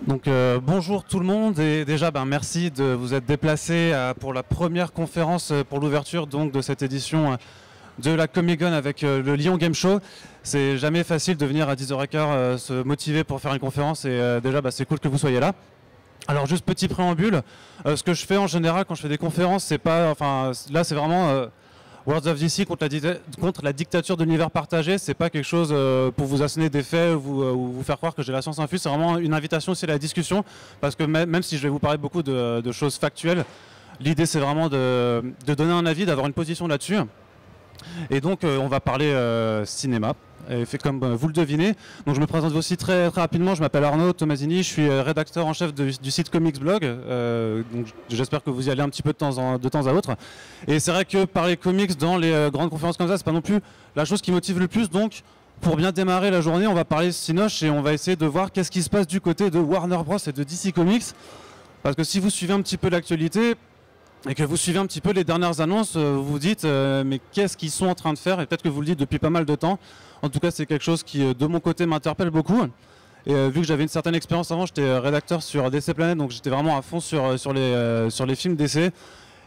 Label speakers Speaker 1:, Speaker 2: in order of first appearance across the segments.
Speaker 1: Donc bonjour tout le monde et déjà merci de vous être déplacés pour la première conférence pour l'ouverture donc de cette édition de la Comic-Con avec le Lyon Game Show. C'est jamais facile de venir à 10h15 se motiver pour faire une conférence et déjà c'est cool que vous soyez là. Alors juste petit préambule, ce que je fais en général quand je fais des conférences, c'est pas, là c'est vraiment Words of DC contre la dictature de l'univers partagé. C'est pas quelque chose pour vous asséner des faits ou vous faire croire que j'ai la science infuse. C'est vraiment une invitation aussi à la discussion, parce que même si je vais vous parler beaucoup de choses factuelles, l'idée c'est vraiment de donner un avis, d'avoir une position là-dessus. Et donc on va parler cinéma, et fait comme vous le devinez. Donc je me présente aussi très rapidement, je m'appelle Arnaud Tomasini, je suis rédacteur en chef du site Comics Blog, donc j'espère que vous y allez un petit peu de temps à autre. Et c'est vrai que parler comics dans les grandes conférences comme ça, c'est pas non plus la chose qui motive le plus, donc pour bien démarrer la journée, on va parler Cinoche et on va essayer de voir qu'est-ce qui se passe du côté de Warner Bros et de DC Comics, parce que si vous suivez un petit peu l'actualité, et que vous suivez un petit peu les dernières annonces, vous vous dites mais qu'est-ce qu'ils sont en train de faire? Et peut-être que vous le dites depuis pas mal de temps. En tout cas, c'est quelque chose qui, de mon côté, m'interpelle beaucoup. Et vu que j'avais une certaine expérience avant, j'étais rédacteur sur DC Planet, donc j'étais vraiment à fond sur les films DC.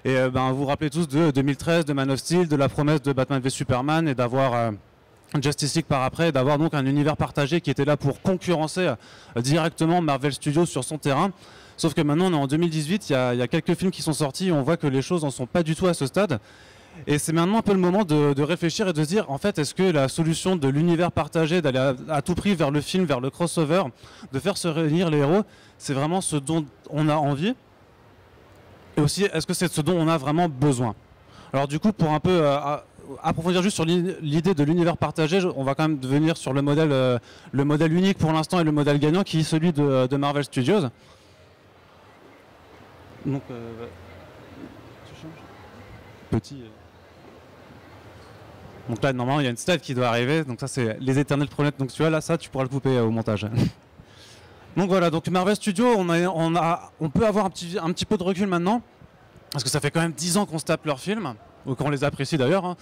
Speaker 1: Et vous vous rappelez tous de 2013, de Man of Steel, de la promesse de Batman v Superman, et d'avoir Justice League par après, d'avoir donc un univers partagé qui était là pour concurrencer directement Marvel Studios sur son terrain. Sauf que maintenant on est en 2018, il y a quelques films qui sont sortis et on voit que les choses n'en sont pas du tout à ce stade. Et c'est maintenant un peu le moment de réfléchir et de se dire, en fait, est-ce que la solution de l'univers partagé, d'aller à tout prix vers le film, vers le crossover, de faire se réunir les héros, c'est vraiment ce dont on a envie? Et aussi, est-ce que c'est ce dont on a vraiment besoin? Alors du coup, pour un peu approfondir juste sur l'idée de l'univers partagé, on va quand même venir sur le modèle unique pour l'instant et le modèle gagnant qui est celui de Marvel Studios. Donc, tu changes petit. Donc là, normalement, il y a une slide qui doit arriver. Donc ça, c'est les éternels problèmes. Donc tu vois, là, ça, tu pourras le couper au montage. Donc voilà, donc Marvel Studios, on peut avoir un petit peu de recul maintenant. Parce que ça fait quand même 10 ans qu'on se tape leurs films. Ou qu'on les apprécie d'ailleurs. Hein.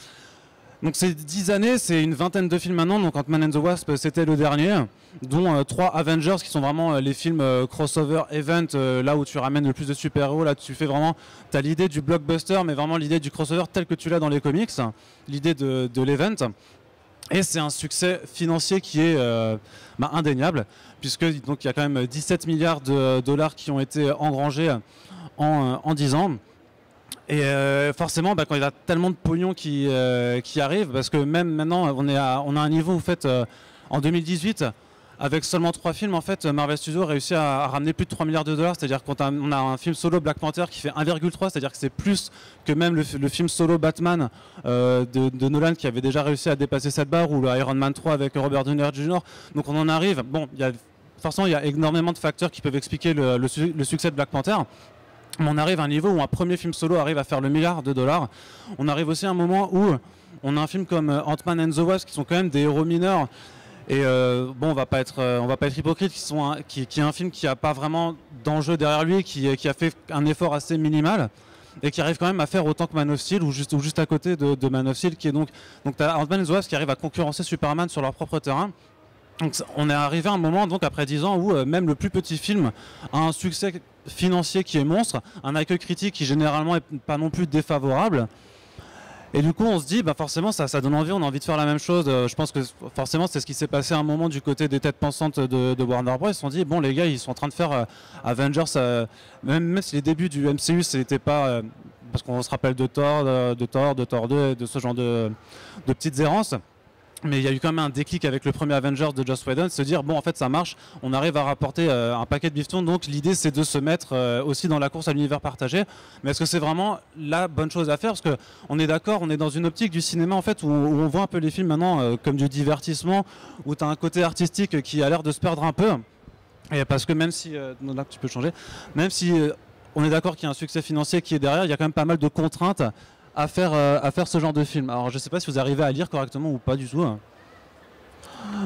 Speaker 1: Donc ces 10 années, c'est une vingtaine de films maintenant. Donc Ant-Man and the Wasp, c'était le dernier, dont 3 Avengers qui sont vraiment les films crossover event, là où tu ramènes le plus de super-héros. Là, tu fais vraiment, tu as l'idée du blockbuster, mais vraiment l'idée du crossover tel que tu l'as dans les comics, l'idée de l'event. Et c'est un succès financier qui est indéniable, puisque donc il y a quand même 17 milliards de dollars qui ont été engrangés en 10 ans. Et forcément, quand il y a tellement de pognon qui arrive, parce que même maintenant, on a un niveau où, en 2018, avec seulement 3 films, en fait, Marvel Studios a réussi à ramener plus de 3 milliards de dollars. C'est-à-dire qu'on a un film solo Black Panther qui fait 1,3, c'est-à-dire que c'est plus que même le film solo Batman de Nolan qui avait déjà réussi à dépasser cette barre, ou le Iron Man 3 avec Robert Downey Jr. Donc on en arrive. Bon, forcément, il y a énormément de facteurs qui peuvent expliquer le succès de Black Panther. Mais on arrive à un niveau où un premier film solo arrive à faire le milliard de dollars. On arrive aussi à un moment où on a un film comme Ant-Man and the Wasp qui sont quand même des héros mineurs. Et on va pas être hypocrite, qui est un film qui n'a pas vraiment d'enjeu derrière lui, qui a fait un effort assez minimal et qui arrive quand même à faire autant que Man of Steel ou juste à côté de Man of Steel, qui est donc t'as Ant-Man and the Wasp qui arrive à concurrencer Superman sur leur propre terrain. Donc on est arrivé à un moment, donc après 10 ans, où même le plus petit film a un succès financier qui est monstre, un accueil critique qui généralement est pas non plus défavorable. Et du coup on se dit, forcément ça donne envie, on a envie de faire la même chose. Je pense que forcément c'est ce qui s'est passé à un moment du côté des têtes pensantes de Warner Bros. Ils se sont dit, bon les gars, ils sont en train de faire Avengers, même si les débuts du MCU c'était pas... parce qu'on se rappelle de Thor 2, de ce genre de petites errances. Mais il y a eu quand même un déclic avec le premier Avengers de Joss Whedon, se dire bon en fait ça marche, on arrive à rapporter un paquet de bifetons, donc l'idée c'est de se mettre aussi dans la course à l'univers partagé. Mais est-ce que c'est vraiment la bonne chose à faire? Parce que on est d'accord, on est dans une optique du cinéma en fait où on voit un peu les films maintenant comme du divertissement, où tu as un côté artistique qui a l'air de se perdre un peu. Et parce que même si là tu peux changer, même si on est d'accord qu'il y a un succès financier qui est derrière, il y a quand même pas mal de contraintes à faire ce genre de film. Alors je sais pas si vous arrivez à lire correctement ou pas du tout. Donc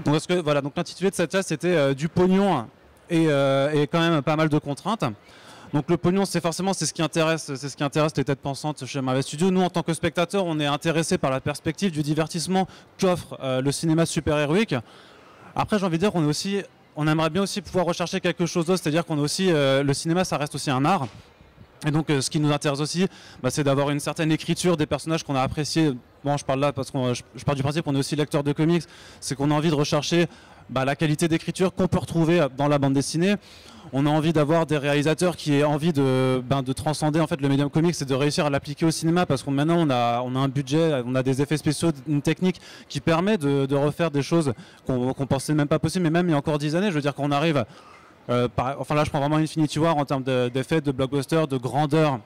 Speaker 1: parce que voilà, donc l'intitulé de cette classe c'était du pognon et quand même pas mal de contraintes. Donc le pognon c'est ce qui intéresse les têtes pensantes chez Marvel Studios. Nous en tant que spectateurs, on est intéressés par la perspective du divertissement qu'offre le cinéma super-héroïque. Après j'ai envie de dire qu'on est aussi on aimerait bien aussi pouvoir rechercher quelque chose d'autre, c'est-à-dire qu'on a aussi, le cinéma ça reste aussi un art. Et donc ce qui nous intéresse aussi, c'est d'avoir une certaine écriture des personnages qu'on a appréciés. Bon, je parle là parce que je pars du principe qu'on est aussi lecteur de comics, c'est qu'on a envie de rechercher la qualité d'écriture qu'on peut retrouver dans la bande dessinée. On a envie d'avoir des réalisateurs qui aient envie de transcender en fait le médium comics et de réussir à l'appliquer au cinéma, parce qu'on maintenant on a un budget, on a des effets spéciaux, une technique qui permet de refaire des choses qu'on pensait même pas possible, mais même il y a encore 10 années, je veux dire qu'on arrive, enfin là je prends vraiment Infinity War en termes d'effets, de blockbuster, de grandeur,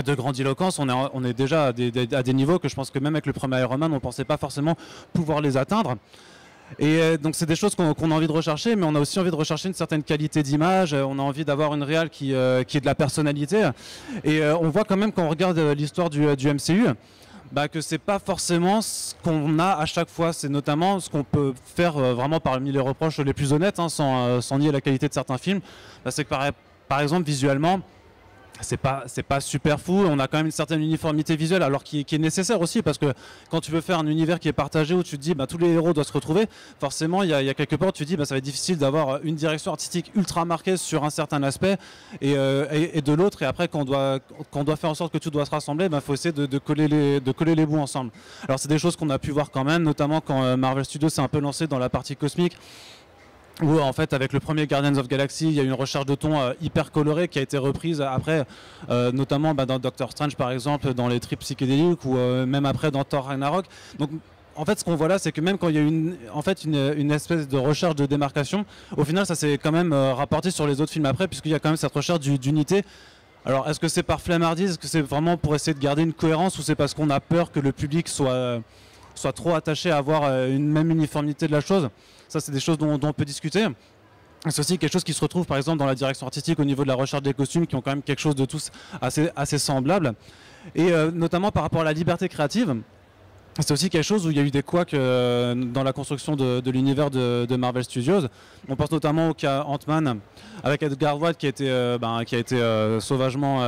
Speaker 1: de grandiloquence, on est déjà à des niveaux que je pense que même avec le premier Iron Man on pensait pas forcément pouvoir les atteindre. Et donc c'est des choses qu'on a envie de rechercher, mais on a aussi envie de rechercher une certaine qualité d'image, on a envie d'avoir une réal qui ait de la personnalité. Et on voit quand même quand on regarde l'histoire du MCU, que c'est pas forcément ce qu'on a à chaque fois, c'est notamment ce qu'on peut faire vraiment parmi les reproches les plus honnêtes, sans nier la qualité de certains films, c'est que par exemple visuellement, c'est pas super fou, on a quand même une certaine uniformité visuelle, alors qui est nécessaire aussi, parce que quand tu veux faire un univers qui est partagé où tu te dis tous les héros doivent se retrouver, forcément il y a quelque part tu te dis ça va être difficile d'avoir une direction artistique ultra marquée sur un certain aspect et de l'autre, et après quand on doit faire en sorte que tout doit se rassembler, faut essayer de coller les bouts ensemble. Alors c'est des choses qu'on a pu voir quand même, notamment quand Marvel Studios s'est un peu lancé dans la partie cosmique, où en fait avec le premier Guardians of Galaxy il y a eu une recherche de ton hyper colorée qui a été reprise après, notamment dans Doctor Strange par exemple, dans les trips psychédéliques, ou même après dans Thor Ragnarok. Donc en fait ce qu'on voit là, c'est que même quand il y a eu une espèce de recherche de démarcation, au final ça s'est quand même rapporté sur les autres films après, puisqu'il y a quand même cette recherche d'unité. Alors est-ce que c'est par flemmardise, est-ce que c'est vraiment pour essayer de garder une cohérence, ou c'est parce qu'on a peur que le public soit trop attaché à avoir une même uniformité de la chose? Ça, c'est des choses dont on peut discuter. C'est aussi quelque chose qui se retrouve par exemple dans la direction artistique au niveau de la recherche des costumes, qui ont quand même quelque chose de tous assez semblable. Et notamment par rapport à la liberté créative, c'est aussi quelque chose où il y a eu des couacs dans la construction de l'univers de Marvel Studios. On pense notamment au cas Ant-Man avec Edgar Wright qui a été sauvagement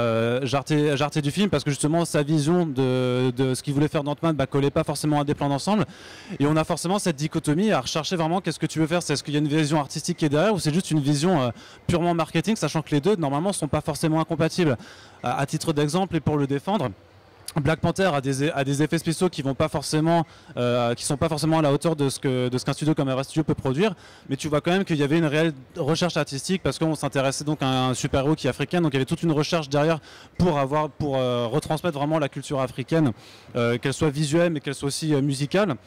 Speaker 1: jarté du film, parce que justement sa vision de ce qu'il voulait faire d'Ant-Man collait pas forcément à des plans d'ensemble. Et on a forcément cette dichotomie à rechercher vraiment qu'est-ce que tu veux faire. Est-ce qu'il y a une vision artistique qui est derrière, ou c'est juste une vision purement marketing, sachant que les deux normalement sont pas forcément incompatibles. À titre d'exemple et pour le défendre, Black Panther a des effets spéciaux qui sont pas forcément à la hauteur de ce qu'un studio comme Marvel Studios peut produire, mais tu vois quand même qu'il y avait une réelle recherche artistique, parce qu'on s'intéressait donc à un super-héros qui est africain, donc il y avait toute une recherche derrière pour retransmettre vraiment la culture africaine, qu'elle soit visuelle mais qu'elle soit aussi musicale.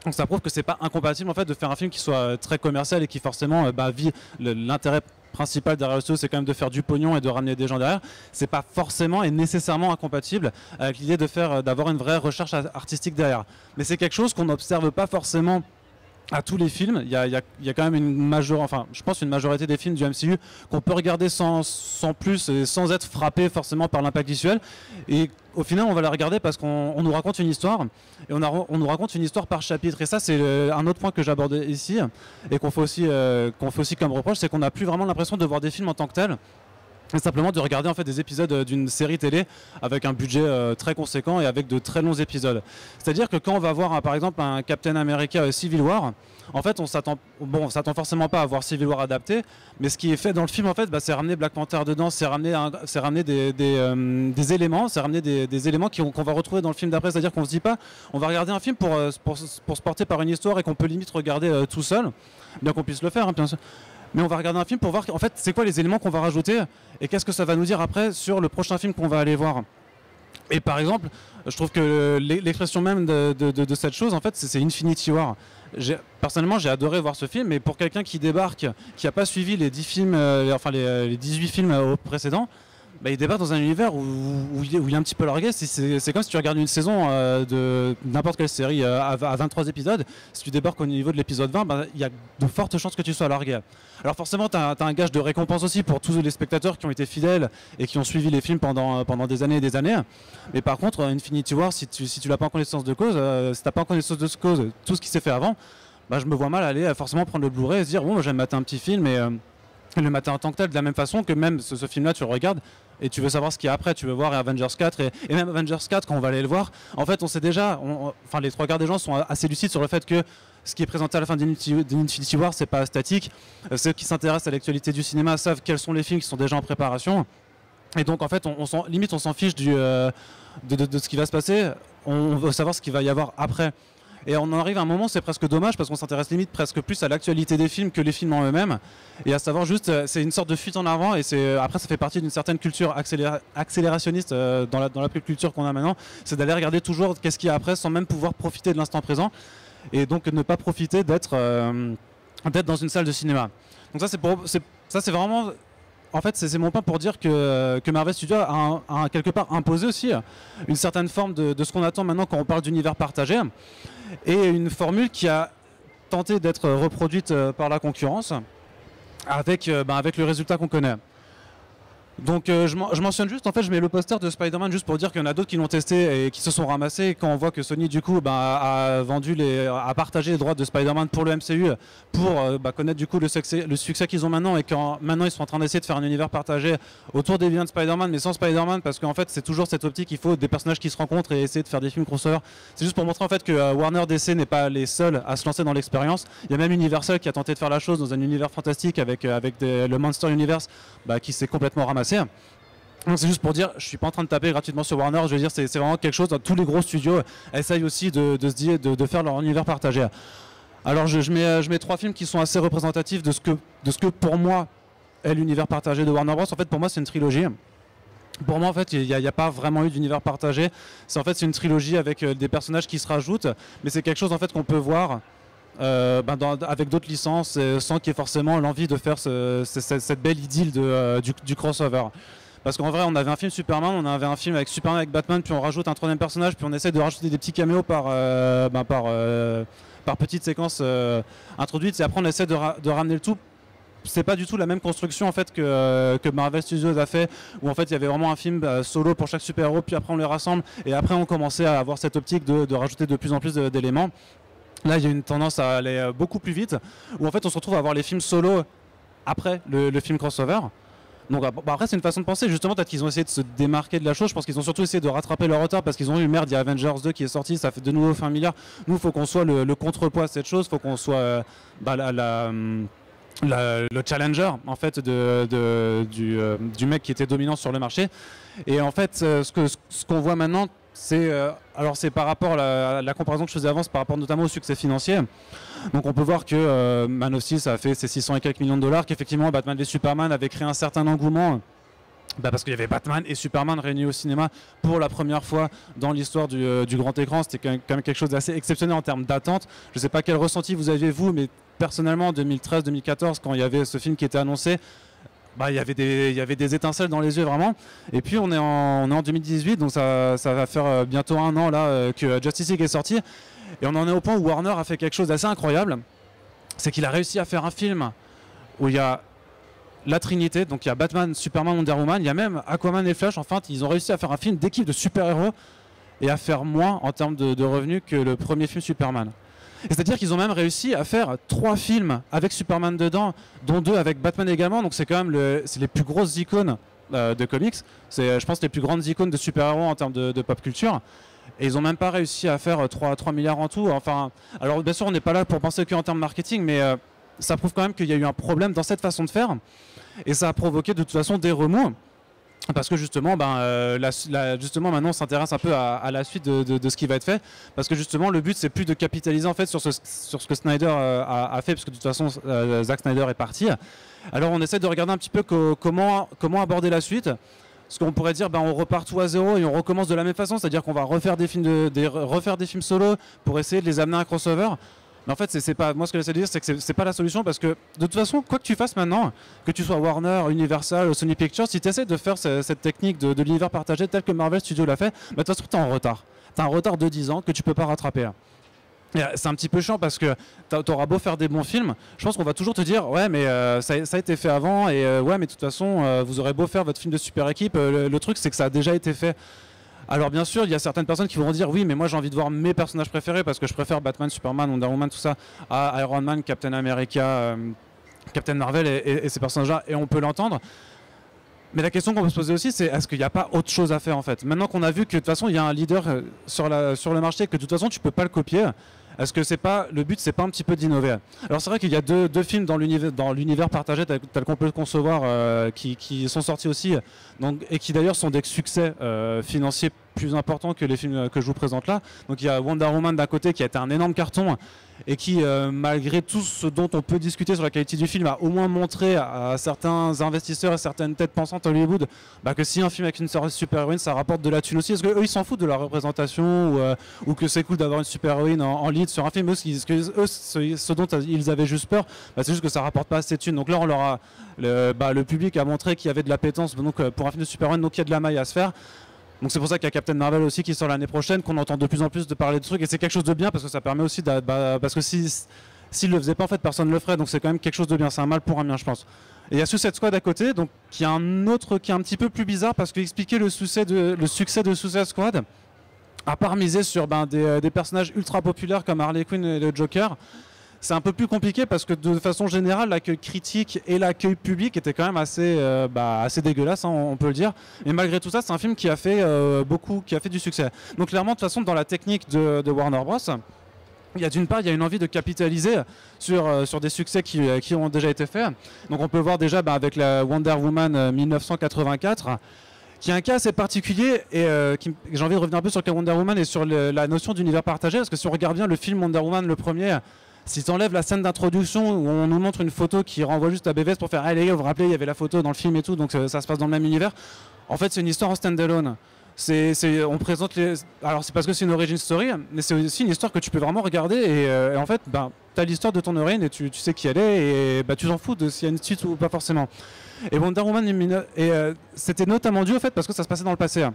Speaker 1: Donc ça prouve que c'est pas incompatible en fait de faire un film qui soit très commercial et qui forcément vit l'intérêt principal derrière le studio, c'est quand même de faire du pognon et de ramener des gens derrière. C'est pas forcément et nécessairement incompatible avec l'idée d'avoir une vraie recherche artistique derrière. Mais c'est quelque chose qu'on n'observe pas forcément à tous les films. Il y a quand même je pense une majorité des films du MCU qu'on peut regarder sans plus et sans être frappé forcément par l'impact visuel. Et au final, on va la regarder parce qu'on nous raconte une histoire, et on nous raconte une histoire par chapitre. Et ça, c'est un autre point que j'aborde ici et qu'on fait aussi comme reproche, c'est qu'on n'a plus vraiment l'impression de voir des films en tant que tels, et simplement de regarder en fait des épisodes d'une série télé avec un budget très conséquent et avec de très longs épisodes. C'est-à-dire que quand on va voir par exemple un Captain America Civil War, en fait on s'attend forcément pas à voir Civil War adapté, mais ce qui est fait dans le film en fait, c'est ramener Black Panther dedans, c'est ramener des éléments, c'est ramener des éléments qu'on va retrouver dans le film d'après. C'est-à-dire qu'on se dit pas on va regarder un film pour se porter par une histoire et qu'on peut limite regarder tout seul, bien qu'on puisse le faire bien sûr. Mais on va regarder un film pour voir en fait c'est quoi les éléments qu'on va rajouter et qu'est-ce que ça va nous dire après sur le prochain film qu'on va aller voir. Et par exemple, je trouve que l'expression même de cette chose en fait c'est Infinity War. Personnellement j'ai adoré voir ce film, mais pour quelqu'un qui débarque, qui n'a pas suivi les 10 films, les 18 films précédents, il débarque dans un univers où il est un petit peu largué. C'est comme si tu regardes une saison de n'importe quelle série à 23 épisodes. Si tu débarques au niveau de l'épisode 20, il y a de fortes chances que tu sois largué. Alors forcément, tu as un gage de récompense aussi pour tous les spectateurs qui ont été fidèles et qui ont suivi les films pendant des années et des années. Mais par contre, Infinity War, si tu l'as pas en connaissance de cause, si tu n'as pas en connaissance de cause tout ce qui s'est fait avant, je me vois mal aller forcément prendre le Blu-ray et se dire bon, j'aime mater un petit film et le matin en tant que tel, de la même façon que même ce film-là, tu le regardes et tu veux savoir ce qu'il y a après, tu veux voir Avengers 4 et même Avengers 4 quand on va aller le voir, en fait on sait déjà, les trois quarts des gens sont assez lucides sur le fait que ce qui est présenté à la fin d'Infinity War, c'est pas statique. Ceux qui s'intéressent à l'actualité du cinéma savent quels sont les films qui sont déjà en préparation. Et donc en fait, limite on s'en fiche de ce qui va se passer. On veut savoir ce qu'il va y avoir après. Et on en arrive à un moment, c'est presque dommage parce qu'on s'intéresse limite presque plus à l'actualité des films que les films en eux-mêmes. Et à savoir juste, c'est une sorte de fuite en avant et après ça fait partie d'une certaine culture accélérationniste dans la pop culture qu'on a maintenant. C'est d'aller regarder toujours qu'est-ce qu'il y a après sans même pouvoir profiter de l'instant présent. Et donc ne pas profiter d'être dans une salle de cinéma. Donc ça c'est vraiment... En fait, c'est mon point pour dire que Marvel Studios a quelque part imposé aussi une certaine forme de ce qu'on attend maintenant quand on parle d'univers partagé et une formule qui a tenté d'être reproduite par la concurrence avec le résultat qu'on connaît. Donc je mentionne juste, en fait je mets le poster de Spider-Man juste pour dire qu'il y en a d'autres qui l'ont testé et qui se sont ramassés. Et quand on voit que Sony du coup a partagé les droits de Spider-Man pour le MCU pour connaître du coup le succès qu'ils ont maintenant, et quand maintenant ils sont en train d'essayer de faire un univers partagé autour des vilains de Spider-Man mais sans Spider-Man, parce qu'en fait c'est toujours cette optique, il faut des personnages qui se rencontrent et essayer de faire des films crossover. C'est juste pour montrer en fait que Warner DC n'est pas les seuls à se lancer dans l'expérience. Il y a même Universal qui a tenté de faire la chose dans un univers fantastique avec le Monster Universe qui s'est complètement ramassé. Donc c'est juste pour dire, je suis pas en train de taper gratuitement sur Warner, je veux dire c'est vraiment quelque chose, tous les gros studios essayent aussi de faire leur univers partagé. Alors je mets 3 films qui sont assez représentatifs de ce que pour moi est l'univers partagé de Warner Bros. En fait pour moi c'est une trilogie. Pour moi en fait il n'y a pas vraiment eu d'univers partagé, c'est une trilogie avec des personnages qui se rajoutent, mais c'est quelque chose en fait qu'on peut voir avec d'autres licences sans qu'il y ait forcément l'envie de faire cette belle idylle du crossover. Parce qu'en vrai on avait un film Superman, on avait un film avec Superman avec Batman, puis on rajoute un troisième personnage, puis on essaie de rajouter des petits caméos par petites séquences introduites, et après on essaie de ramener le tout. C'est pas du tout la même construction en fait que Marvel Studios a fait, où en fait il y avait vraiment un film solo pour chaque super-héros, puis après on les rassemble, et après on commençait à avoir cette optique de rajouter de plus en plus d'éléments. Là, il y a une tendance à aller beaucoup plus vite, où en fait on se retrouve à avoir les films solo après le film crossover. Donc après c'est une façon de penser, justement peut-être qu'ils ont essayé de se démarquer de la chose. Je pense qu'ils ont surtout essayé de rattraper leur retard parce qu'ils ont eu merde, il y a Avengers 2 qui est sorti, ça fait de nouveau fait 1 milliard. Nous il faut qu'on soit le contrepoids à cette chose, il faut qu'on soit le challenger en fait du mec qui était dominant sur le marché. Et en fait ce qu'on voit maintenant, c'est par rapport à la comparaison que je faisais avant, c'est par rapport notamment au succès financier. Donc on peut voir que Man of Steel ça a fait ses 600 et quelques millions de dollars, qu'effectivement Batman v Superman avait créé un certain engouement. Parce qu'il y avait Batman et Superman réunis au cinéma pour la première fois dans l'histoire du grand écran. C'était quand même quelque chose d'assez exceptionnel en termes d'attente. Je ne sais pas quel ressenti vous aviez vous, mais personnellement en 2013-2014 quand il y avait ce film qui était annoncé, il y avait des étincelles dans les yeux vraiment. Et puis on est en 2018, donc ça va faire bientôt 1 an là que Justice League est sorti. Et on en est au point où Warner a fait quelque chose d'assez incroyable. C'est qu'il a réussi à faire un film où il y a la Trinité, donc il y a Batman, Superman, Wonder Woman, il y a même Aquaman et Flash. Enfin, ils ont réussi à faire un film d'équipe de super-héros et à faire moins en termes de revenus que le premier film Superman. C'est-à-dire qu'ils ont même réussi à faire 3 films avec Superman dedans, dont 2 avec Batman également. Donc c'est quand même les plus grosses icônes de comics. C'est, je pense, les plus grandes icônes de super-héros en termes de pop culture. Et ils n'ont même pas réussi à faire 3 milliards en tout. Enfin, alors bien sûr, on n'est pas là pour penser qu'en termes marketing, mais ça prouve quand même qu'il y a eu un problème dans cette façon de faire. Et ça a provoqué de toute façon des remous. Parce que justement, justement maintenant on s'intéresse un peu à la suite de ce qui va être fait. Parce que justement le but c'est plus de capitaliser en fait sur ce que Snyder a fait, parce que de toute façon Zack Snyder est parti. Alors on essaie de regarder un petit peu comment aborder la suite. Parce qu'on pourrait dire on repart tout à zéro et on recommence de la même façon, c'est-à-dire qu'on va refaire des films solo pour essayer de les amener à un crossover. Mais en fait, c'est pas, moi ce que j'essaie de dire, c'est que c'est pas la solution, parce que de toute façon, quoi que tu fasses maintenant, que tu sois Warner, Universal, Sony Pictures, si tu essaies de faire cette technique de l'univers partagé tel que Marvel Studios l'a fait, de toute façon tu es en retard. Tu as un retard de 10 ans que tu peux pas rattraper. C'est un petit peu chiant parce que tu auras beau faire des bons films, je pense qu'on va toujours te dire ouais mais ça a été fait avant, et ouais mais de toute façon vous aurez beau faire votre film de super équipe, le truc c'est que ça a déjà été fait. Alors bien sûr il y a certaines personnes qui vont dire oui mais moi j'ai envie de voir mes personnages préférés parce que je préfère Batman, Superman, Wonder Woman, tout ça à Iron Man, Captain America, Captain Marvel et ces personnages là, et on peut l'entendre. Mais la question qu'on peut se poser aussi, c'est est-ce qu'il n'y a pas autre chose à faire en fait? Maintenant qu'on a vu que de toute façon il y a un leader sur le marché, que de toute façon tu peux pas le copier, Est-ce que c'est pas le but, c'est pas un petit peu d'innover? Alors c'est vrai qu'il y a deux films dans l'univers partagé tel qu'on peut le concevoir qui sont sortis aussi, donc, et qui d'ailleurs sont des succès financiers plus importants que les films que je vous présente là. Donc il y a Wonder Woman d'un côté qui a été un énorme carton et qui, malgré tout ce dont on peut discuter sur la qualité du film, a au moins montré à certains investisseurs et certaines têtes pensantes à Hollywood que si un film avec une super-héroïne, ça rapporte de la thune aussi. Est-ce qu'eux, ils s'en foutent de la représentation ou que c'est cool d'avoir une super-héroïne en lead sur un film? Ce dont ils avaient juste peur, c'est juste que ça rapporte pas assez de thunes. Donc là, on leur a, le public a montré qu'il y avait de l'appétence pour un film de super-héroïne, donc il y a de la maille à se faire. Donc c'est pour ça qu'il y a Captain Marvel aussi qui sort l'année prochaine, qu'on entend de plus en plus de parler de trucs, et c'est quelque chose de bien parce que ça permet aussi parce que s'il le faisait pas, en fait, personne ne le ferait, donc c'est quand même quelque chose de bien, c'est un mal pour un bien, je pense. Et il y a Suicide Squad à côté, donc qui est un autre qui est un petit peu plus bizarre parce qu'expliquer le succès de Suicide Squad, à part miser sur des personnages ultra populaires comme Harley Quinn et le Joker, c'est un peu plus compliqué parce que de façon générale, l'accueil critique et l'accueil public étaient quand même assez dégueulasses, hein, on peut le dire. Et malgré tout ça, c'est un film qui a fait du succès. Donc clairement, de toute façon, dans la technique de Warner Bros., il y a d'une part, il y a une envie de capitaliser sur des succès qui ont déjà été faits. Donc on peut voir déjà avec la Wonder Woman 1984, qui est un cas assez particulier et j'ai envie de revenir un peu sur Wonder Woman et sur la notion d'univers partagé, parce que si on regarde bien le film Wonder Woman, le premier, si tu enlèves la scène d'introduction où on nous montre une photo qui renvoie juste à BVS pour faire « Ah les gars, vous vous rappelez, il y avait la photo dans le film et tout, donc ça se passe dans le même univers », en fait c'est une histoire en stand-alone. On présente alors c'est parce que c'est une origin story, mais c'est aussi une histoire que tu peux vraiment regarder et en fait, tu as l'histoire de ton héroïne et tu sais qui elle est et tu t'en fous de s'il y a une suite ou pas forcément. Et Wonder Woman, c'était notamment dû au fait parce que ça se passait dans le passé.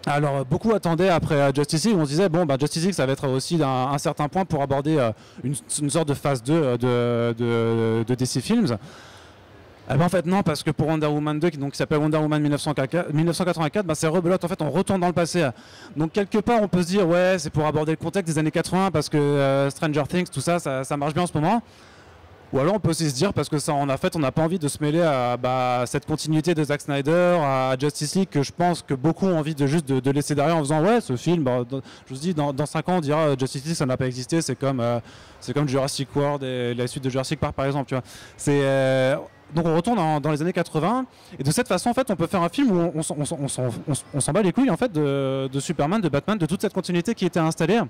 Speaker 1: Alors beaucoup attendaient après Justice League, on se disait Justice League ça va être aussi un certain point pour aborder une sorte de phase 2 de DC Films. En fait non, parce que pour Wonder Woman 2 qui s'appelle Wonder Woman 1984, c'est rebelote, en fait on retourne dans le passé. Donc quelque part on peut se dire ouais c'est pour aborder le contexte des années 80 parce que Stranger Things, tout ça marche bien en ce moment. Ou alors on peut aussi se dire parce que ça on n'a pas envie de se mêler à cette continuité de Zack Snyder, à Justice League que je pense que beaucoup ont envie de laisser derrière en faisant ouais ce film, je vous dis dans 5 ans on dira Justice League ça n'a pas existé, c'est comme Jurassic World et la suite de Jurassic Park par exemple, tu vois. Donc on retourne dans les années 80 et de cette façon en fait on peut faire un film où on s'en bat les couilles en fait de Superman, de Batman, de toute cette continuité qui était installée.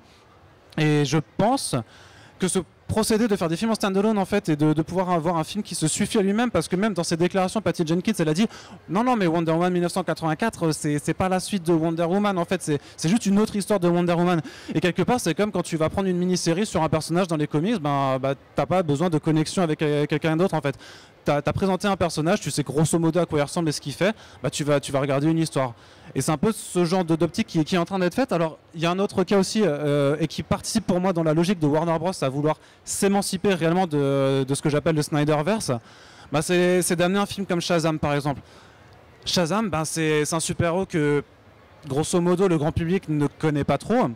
Speaker 1: Et je pense que ce procédé de faire des films en stand-alone en fait et de pouvoir avoir un film qui se suffit à lui-même, parce que même dans ses déclarations Patty Jenkins elle a dit non mais Wonder Woman 1984 c'est pas la suite de Wonder Woman en fait, c'est juste une autre histoire de Wonder Woman. Et quelque part c'est comme quand tu vas prendre une mini-série sur un personnage dans les comics, t'as pas besoin de connexion avec quelqu'un d'autre en fait. T'as présenté un personnage, tu sais grosso modo à quoi il ressemble et ce qu'il fait, tu vas regarder une histoire. Et c'est un peu ce genre d'optique qui est en train d'être faite. Alors il y a un autre cas aussi et qui participe pour moi dans la logique de Warner Bros à vouloir s'émanciper réellement de ce que j'appelle le Snyderverse, c'est d'amener un film comme Shazam par exemple. Shazam, c'est un super-héros que grosso modo le grand public ne connaît pas trop.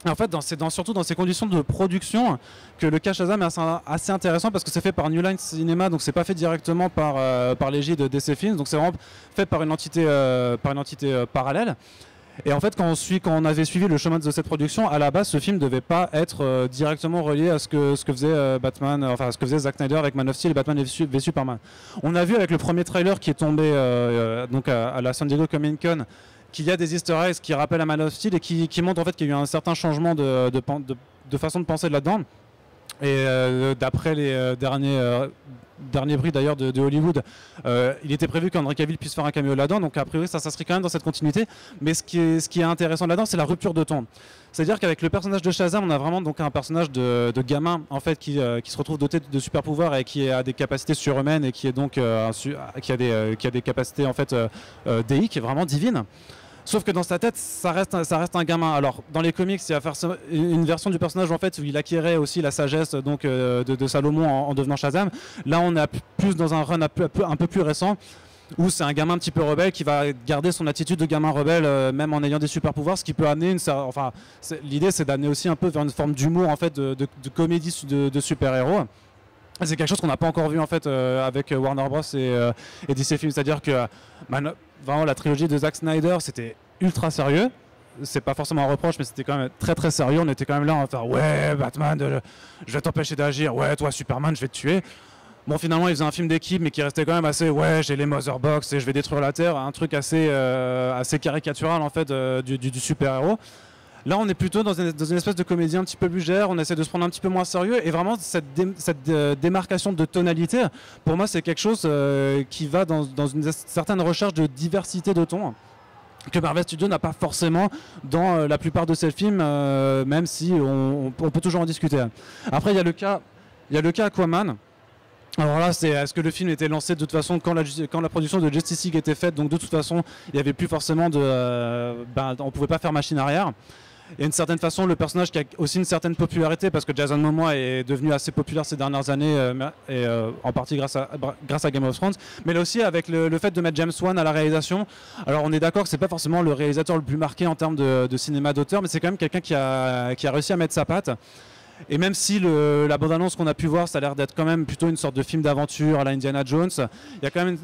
Speaker 1: En fait, surtout dans ces conditions de production, que le cas Shazam est assez intéressant parce que c'est fait par New Line Cinema, donc c'est pas fait directement par l'égide de DC Films, donc c'est vraiment fait par une entité parallèle. Et en fait, quand on avait suivi le chemin de cette production, à la base, ce film devait pas être directement relié à ce que faisait Batman, enfin ce que faisait Zack Snyder avec Man of Steel et Batman v Superman. On a vu avec le premier trailer qui est tombé donc à la San Diego Comic Con, qu'il y a des easter eggs qui rappellent à Man of Steel et qui montrent en fait qu'il y a eu un certain changement de façon de penser là-dedans. Et d'après les derniers prix d'ailleurs de Hollywood, il était prévu qu'Henry Cavill puisse faire un cameo là-dedans, donc a priori ça s'inscrit quand même dans cette continuité. Mais ce qui est intéressant là-dedans, c'est la rupture de ton. C'est-à-dire qu'avec le personnage de Shazam, on a vraiment donc un personnage de gamin en fait qui se retrouve doté de super pouvoirs et qui a des capacités surhumaines et qui est donc qui a des capacités en fait déiques, vraiment divines. Sauf que dans sa tête, ça reste un gamin. Alors, dans les comics, il va faire une version du personnage en fait où il acquérait aussi la sagesse donc de Salomon en devenant Shazam. Là, on est plus dans un run un peu plus récent où c'est un gamin un petit peu rebelle qui va garder son attitude de gamin rebelle même en ayant des super pouvoirs, ce qui peut amener l'idée c'est d'amener aussi un peu vers une forme d'humour en fait de comédie de super-héros. C'est quelque chose qu'on n'a pas encore vu en fait avec Warner Bros et DC Films, c'est-à-dire que vraiment la trilogie de Zack Snyder c'était ultra sérieux, c'est pas forcément un reproche, mais c'était quand même très très sérieux. On était quand même là, on va faire ouais, Batman, je vais t'empêcher d'agir, ouais, toi Superman, je vais te tuer. Bon, finalement, il faisait un film d'équipe, mais qui restait quand même assez ouais, j'ai les Motherbox et je vais détruire la Terre, un truc assez caricatural en fait du super-héros. Là, on est plutôt dans une espèce de comédie un petit peu légère, on essaie de se prendre un petit peu moins sérieux, et vraiment, cette démarcation de tonalité, pour moi, c'est quelque chose qui va dans une certaine recherche de diversité de ton, que Marvel Studios n'a pas forcément dans la plupart de ses films, même si on peut toujours en discuter. Après, il y a le cas Aquaman. Alors là, c'est est-ce que le film était lancé de toute façon quand la production de Justice League était faite, donc de toute façon, il n'y avait plus forcément on pouvait pas faire machine arrière. Et d'une certaine façon, le personnage qui a aussi une certaine popularité, parce que Jason Momoa est devenu assez populaire ces dernières années, en partie grâce à Game of Thrones, mais là aussi avec le fait de mettre James Wan à la réalisation. Alors on est d'accord que c'est pas forcément le réalisateur le plus marqué en termes de cinéma d'auteur, mais c'est quand même quelqu'un qui a réussi à mettre sa patte. Et même si la bande-annonce qu'on a pu voir, ça a l'air d'être quand même plutôt une sorte de film d'aventure à la Indiana Jones, il y a quand même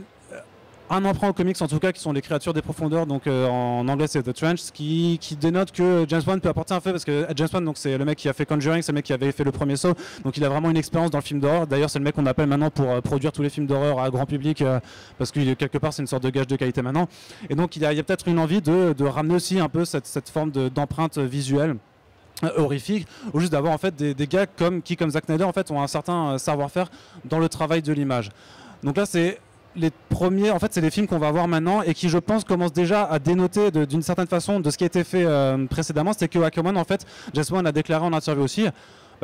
Speaker 1: un emprunt aux comics en tout cas qui sont les créatures des profondeurs, donc en anglais c'est The Trench, qui dénote que James Wan peut apporter un fait, parce que James Wan, donc c'est le mec qui a fait Conjuring, c'est le mec qui avait fait le premier Saw, donc il a vraiment une expérience dans le film d'horreur. D'ailleurs c'est le mec qu'on appelle maintenant pour produire tous les films d'horreur à grand public, parce que quelque part c'est une sorte de gage de qualité maintenant. Et donc il y a peut-être une envie de ramener aussi un peu cette forme d'empreinte visuelle horrifique, ou juste d'avoir en fait des gars comme Zack Snyder en fait ont un certain savoir-faire dans le travail de l'image. Donc là c'est les premiers, en fait c'est les films qu'on va voir maintenant et qui je pense commencent déjà à dénoter d'une certaine façon de ce qui a été fait précédemment. C'est que Aquaman en fait, James Wan a déclaré en interview aussi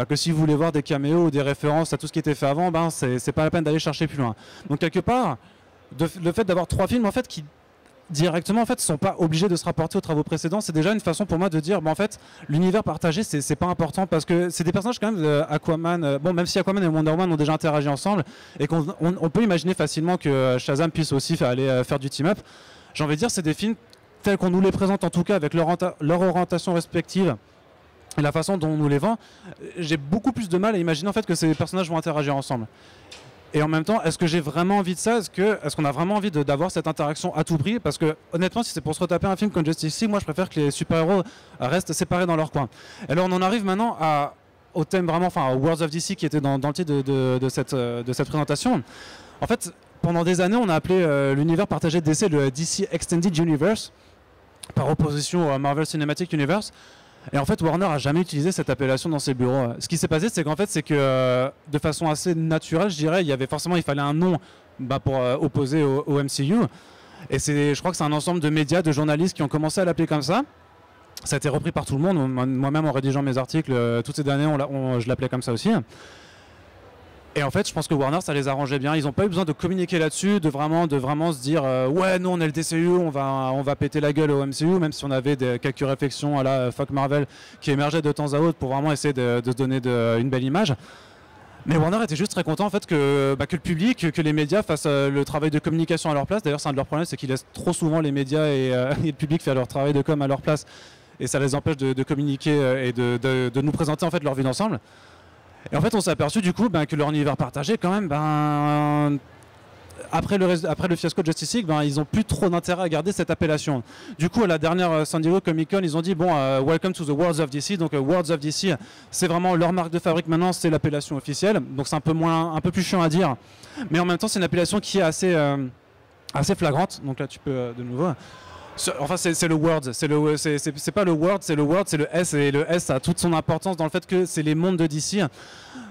Speaker 1: que si vous voulez voir des caméos ou des références à tout ce qui était fait avant, c'est pas la peine d'aller chercher plus loin. Donc quelque part, le fait d'avoir 3 films en fait qui directement en fait sont pas obligés de se rapporter aux travaux précédents, c'est déjà une façon pour moi de dire en fait l'univers partagé c'est pas important, parce que c'est des personnages quand même Aquaman, bon même si Aquaman et Wonder Woman ont déjà interagi ensemble et qu'on peut imaginer facilement que Shazam puisse aussi aller faire du team-up, j'ai envie de dire c'est des films tels qu'on nous les présente en tout cas avec leur orientation respective et la façon dont on nous les vend, j'ai beaucoup plus de mal à imaginer en fait que ces personnages vont interagir ensemble. Et en même temps, est-ce que j'ai vraiment envie de ça? Est-ce qu'on a vraiment envie d'avoir cette interaction à tout prix? Parce que honnêtement, si c'est pour se retaper un film comme Justice League, moi je préfère que les super-héros restent séparés dans leur coin. Et là on en arrive maintenant au thème vraiment, enfin au Worlds of DC qui était dans le titre de cette présentation. En fait, pendant des années, on a appelé l'univers partagé de DC le DC Extended Universe, par opposition au Marvel Cinematic Universe. Et en fait, Warner a jamais utilisé cette appellation dans ses bureaux. Ce qui s'est passé, c'est qu'en fait, de façon assez naturelle, je dirais, il fallait un nom pour opposer au MCU. Et je crois que c'est un ensemble de médias, de journalistes qui ont commencé à l'appeler comme ça. Ça a été repris par tout le monde. Moi-même, en rédigeant mes articles, toutes ces années, je l'appelais comme ça aussi. Et en fait, je pense que Warner, ça les arrangeait bien. Ils n'ont pas eu besoin de communiquer là-dessus, de vraiment se dire ouais, nous on est le DCU, on va péter la gueule au MCU, même si on avait quelques réflexions à la fuck Marvel qui émergeaient de temps à autre pour vraiment essayer de se donner une belle image. Mais Warner était juste très content en fait que le public, que les médias fassent le travail de communication à leur place. D'ailleurs, c'est un de leurs problèmes, c'est qu'ils laissent trop souvent les médias et le public faire leur travail de com à leur place, et ça les empêche de communiquer et de nous présenter en fait leur vie d'ensemble. Et en fait, on s'est aperçu du coup que leur univers partagé, quand même, après le fiasco de Justice League, ils n'ont plus trop d'intérêt à garder cette appellation. Du coup, à la dernière San Diego Comic Con, ils ont dit Welcome to the Worlds of DC. Donc Worlds of DC, c'est vraiment leur marque de fabrique maintenant, c'est l'appellation officielle. Donc c'est un peu plus chiant à dire, mais en même temps, c'est une appellation qui est assez flagrante. Donc là, tu peux de nouveau. Enfin, c'est le World, c'est pas le World, c'est le World, c'est le S, et le S a toute son importance dans le fait que c'est les mondes de DC,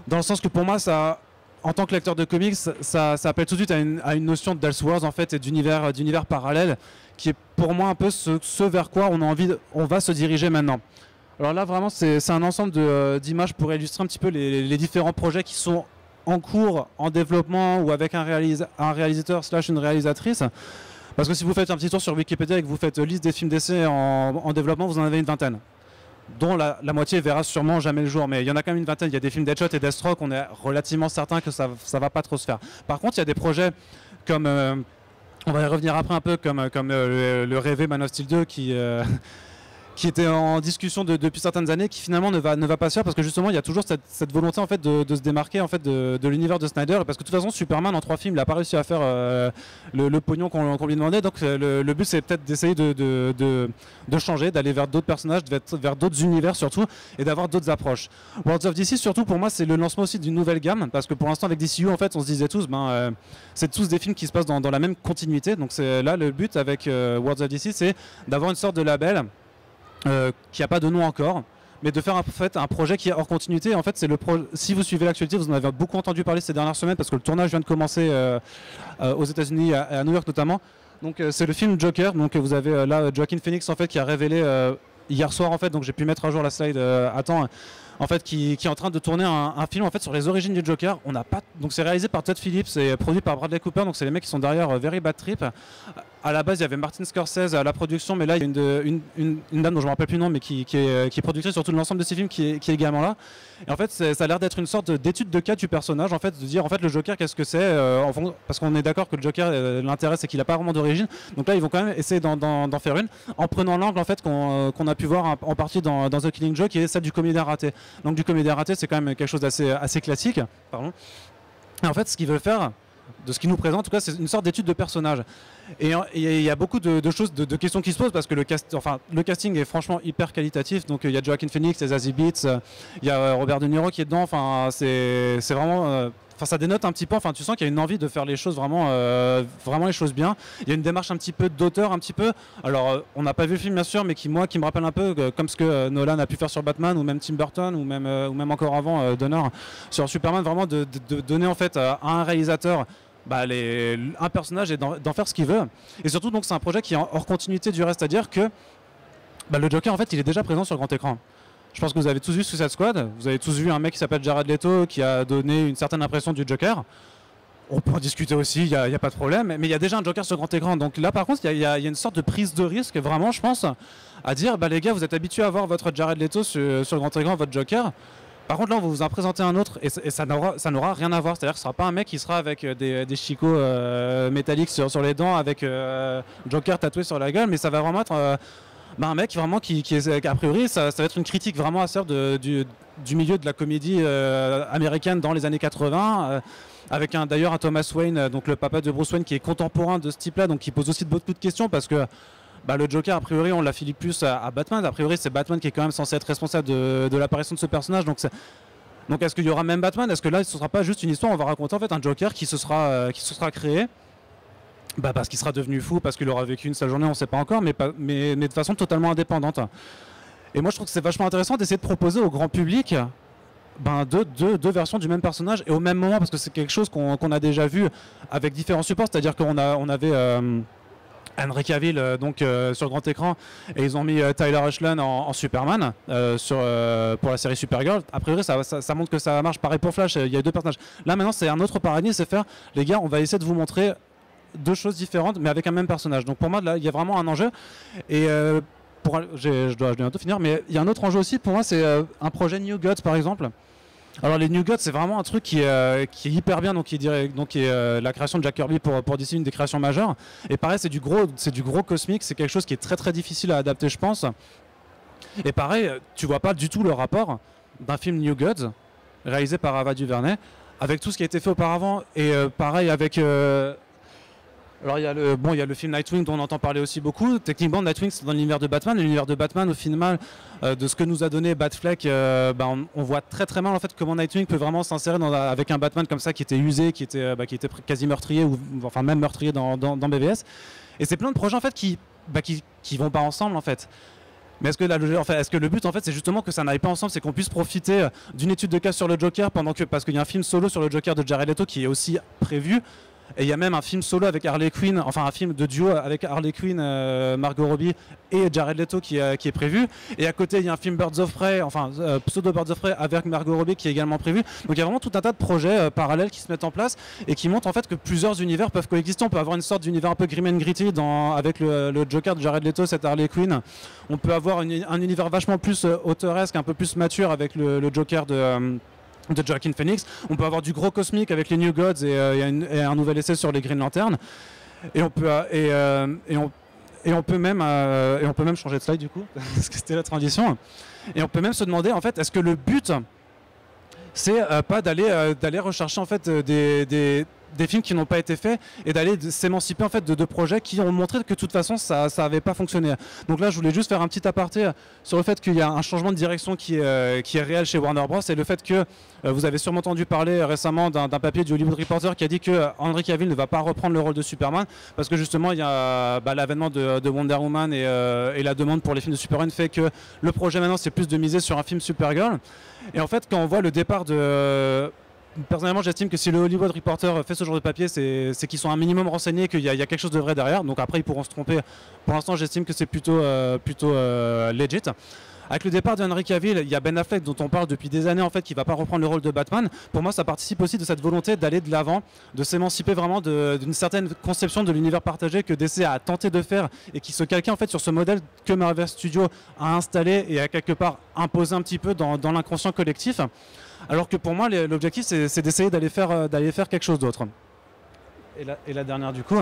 Speaker 1: dans le sens que pour moi, ça, en tant que lecteur de comics, ça appelle tout de suite à une notion d'Elseworlds en fait, et d'univers parallèle, qui est pour moi un peu ce vers quoi on va se diriger maintenant. Alors là, vraiment, c'est un ensemble d'images pour illustrer un petit peu les différents projets qui sont en cours, en développement, ou avec un réalisateur / une réalisatrice. Parce que si vous faites un petit tour sur Wikipédia et que vous faites liste des films d'essai en développement, vous en avez une vingtaine, dont la moitié verra sûrement jamais le jour. Mais il y en a quand même une vingtaine. Il y a des films Deadshot et Deathstroke, on est relativement certain que ça va pas trop se faire. Par contre, il y a des projets comme, on va y revenir après un peu, comme le rêvé Man of Steel 2 qui qui était en discussion depuis certaines années, qui finalement ne va pas se faire parce que justement il y a toujours cette volonté en fait de se démarquer en fait de l'univers de Snyder, parce que de toute façon Superman en 3 films il n'a pas réussi à faire le pognon qu'on lui demandait, donc le but c'est peut-être d'essayer de changer, d'aller vers d'autres personnages, vers d'autres univers surtout, et d'avoir d'autres approches. Worlds of DC surtout pour moi c'est le lancement aussi d'une nouvelle gamme, parce que pour l'instant avec DCU en fait on se disait tous c'est tous des films qui se passent dans la même continuité, donc c'est là le but avec Worlds of DC, c'est d'avoir une sorte de label qui n'a pas de nom encore, mais de faire en fait un projet qui est hors continuité. En fait, c'est si vous suivez l'actualité, vous en avez beaucoup entendu parler ces dernières semaines parce que le tournage vient de commencer aux États-Unis, à New York notamment. Donc c'est le film Joker. Donc vous avez là Joaquin Phoenix en fait qui a révélé hier soir en fait. Donc j'ai pu mettre à jour la slide à temps. En fait, qui est en train de tourner un film en fait sur les origines du Joker. On n'a pas, donc c'est réalisé par Todd Phillips et produit par Bradley Cooper. Donc c'est les mecs qui sont derrière Very Bad Trip. À la base, il y avait Martin Scorsese à la production, mais là il y a une dame dont je me rappelle plus le nom, mais qui est productrice sur tout l'ensemble de ces films, qui est également là. Et en fait, ça a l'air d'être une sorte d'étude de cas du personnage, en fait, de dire en fait le Joker qu'est-ce que c'est, parce qu'on est d'accord que le Joker l'intérêt c'est qu'il n'a pas vraiment d'origine. Donc là, ils vont quand même essayer d'en faire une, en prenant l'angle en fait qu'on a pu voir en partie dans The Killing Joke, qui est celle du comédien raté. Donc du comédien raté, c'est quand même quelque chose d'assez classique. Pardon. Et en fait, ce qu'ils veulent faire, de ce qu'ils nous présentent, en tout cas, c'est une sorte d'étude de personnage. Et il y a beaucoup de choses, de questions qui se posent, parce que le casting est franchement hyper qualitatif. Donc il y a Joaquin Phoenix, il y a Zazie Beetz, il y a Robert De Niro qui est dedans. Enfin, c'est vraiment... ça dénote un petit peu, tu sens qu'il y a une envie de faire les choses vraiment les choses bien. Il y a une démarche un petit peu d'auteur, un petit peu. Alors, on n'a pas vu le film bien sûr, mais qui me rappelle un peu comme ce que Nolan a pu faire sur Batman, ou même Tim Burton, ou même encore avant Donner sur Superman, vraiment de donner en fait à un réalisateur un personnage et d'en faire ce qu'il veut. Et surtout, donc, c'est un projet qui est hors continuité du reste, c'est-à-dire que le Joker, en fait, il est déjà présent sur le grand écran. Je pense que vous avez tous vu Suicide Squad, vous avez tous vu un mec qui s'appelle Jared Leto qui a donné une certaine impression du Joker. On peut en discuter aussi, il n'y a pas de problème, mais il y a déjà un Joker sur grand écran. Donc là par contre, il y a une sorte de prise de risque, vraiment je pense, à dire les gars, vous êtes habitués à voir votre Jared Leto sur le grand écran, votre Joker. Par contre là, on va vous en présenter un autre et ça n'aura rien à voir. C'est-à-dire que ce ne sera pas un mec qui sera avec des chicots métalliques sur les dents, avec Joker tatoué sur la gueule, mais ça va vraiment être... un mec vraiment qui est, a priori ça va être une critique vraiment acerbe du milieu de la comédie américaine dans les années 80, avec d'ailleurs un Thomas Wayne, donc le papa de Bruce Wayne, qui est contemporain de ce type là, donc qui pose aussi beaucoup de questions, parce que le Joker a priori on l'affilie plus à Batman. A priori c'est Batman qui est quand même censé être responsable de l'apparition de ce personnage, donc est-ce qu'il y aura même Batman? Est-ce que là ce sera pas juste une histoire, on va raconter en fait un Joker qui se sera créé parce qu'il sera devenu fou, parce qu'il aura vécu une seule journée, on ne sait pas encore, mais de façon totalement indépendante. Et moi je trouve que c'est vachement intéressant d'essayer de proposer au grand public deux versions du même personnage et au même moment, parce que c'est quelque chose qu'on a déjà vu avec différents supports, c'est-à-dire qu'on avait Henry Cavill sur le grand écran, et ils ont mis Tyler Hoechlin en Superman pour la série Supergirl. A priori ça montre que ça marche. Pareil pour Flash, il y a 2 personnages. Là maintenant c'est un autre paradigme, c'est faire, les gars, on va essayer de vous montrer 2 choses différentes mais avec un même personnage. Donc pour moi là il y a vraiment un enjeu, et je dois bientôt finir, mais il y a un autre enjeu aussi pour moi, c'est un projet New Gods par exemple. Alors les New Gods c'est vraiment un truc qui est hyper bien, donc qui est la création de Jack Kirby pour DC, une des créations majeures, et pareil c'est du gros cosmique, c'est quelque chose qui est très très difficile à adapter je pense, et pareil tu vois pas du tout le rapport d'un film New Gods réalisé par Ava DuVernay avec tout ce qui a été fait auparavant, et pareil avec alors il y a le film Nightwing dont on entend parler aussi beaucoup. Techniquement Nightwing c'est dans l'univers de Batman. L'univers de Batman au final, de ce que nous a donné Batfleck, on voit très très mal en fait comment Nightwing peut vraiment s'insérer avec un Batman comme ça qui était usé, qui était quasi meurtrier, ou enfin même meurtrier dans BVS. Et c'est plein de projets en fait qui vont pas ensemble en fait. Mais est-ce que le but en fait c'est justement que ça n'aille pas ensemble, c'est qu'on puisse profiter d'une étude de cas sur le Joker parce qu'il y a un film solo sur le Joker de Jared Leto qui est aussi prévu. Et il y a même un film solo avec Harley Quinn, enfin un film de duo avec Harley Quinn, Margot Robbie et Jared Leto qui est prévu. Et à côté il y a un film Birds of Prey, pseudo Birds of Prey avec Margot Robbie qui est également prévu. Donc il y a vraiment tout un tas de projets parallèles qui se mettent en place et qui montrent en fait que plusieurs univers peuvent coexister. On peut avoir une sorte d'univers un peu grim and gritty avec le Joker de Jared Leto, cette Harley Quinn. On peut avoir un univers vachement plus auteuresque, un peu plus mature avec le Joker de Joaquin Phoenix. On peut avoir du gros cosmique avec les New Gods et un nouvel essai sur les Green Lanterns. Et et on peut même changer de slide du coup, parce que c'était la transition. Et on peut même se demander en fait, est-ce que le but c'est pas d'aller rechercher en fait des films qui n'ont pas été faits et d'aller s'émanciper en fait de projets qui ont montré que de toute façon ça avait pas fonctionné. Donc là je voulais juste faire un petit aparté sur le fait qu'il y a un changement de direction qui est réel chez Warner Bros. Et le fait que vous avez sûrement entendu parler récemment d'un papier du Hollywood Reporter qui a dit que Henry Cavill ne va pas reprendre le rôle de Superman parce que justement il y a l'avènement de Wonder Woman et la demande pour les films de super-héros fait que le projet maintenant c'est plus de miser sur un film Supergirl. Et en fait quand on voit le départ personnellement, j'estime que si le Hollywood Reporter fait ce genre de papier, c'est qu'ils sont un minimum renseignés, qu'il y a quelque chose de vrai derrière. Donc après, ils pourront se tromper. Pour l'instant, j'estime que c'est plutôt legit. Avec le départ de Henry Cavill, il y a Ben Affleck dont on parle depuis des années en fait, qui ne va pas reprendre le rôle de Batman. Pour moi, ça participe aussi de cette volonté d'aller de l'avant, de s'émanciper vraiment d'une certaine conception de l'univers partagé que DC a tenté de faire et qui se calquait en fait sur ce modèle que Marvel Studios a installé et a quelque part imposé un petit peu dans l'inconscient collectif. Alors que pour moi, l'objectif, c'est d'essayer d'aller faire quelque chose d'autre. Et la dernière, du coup.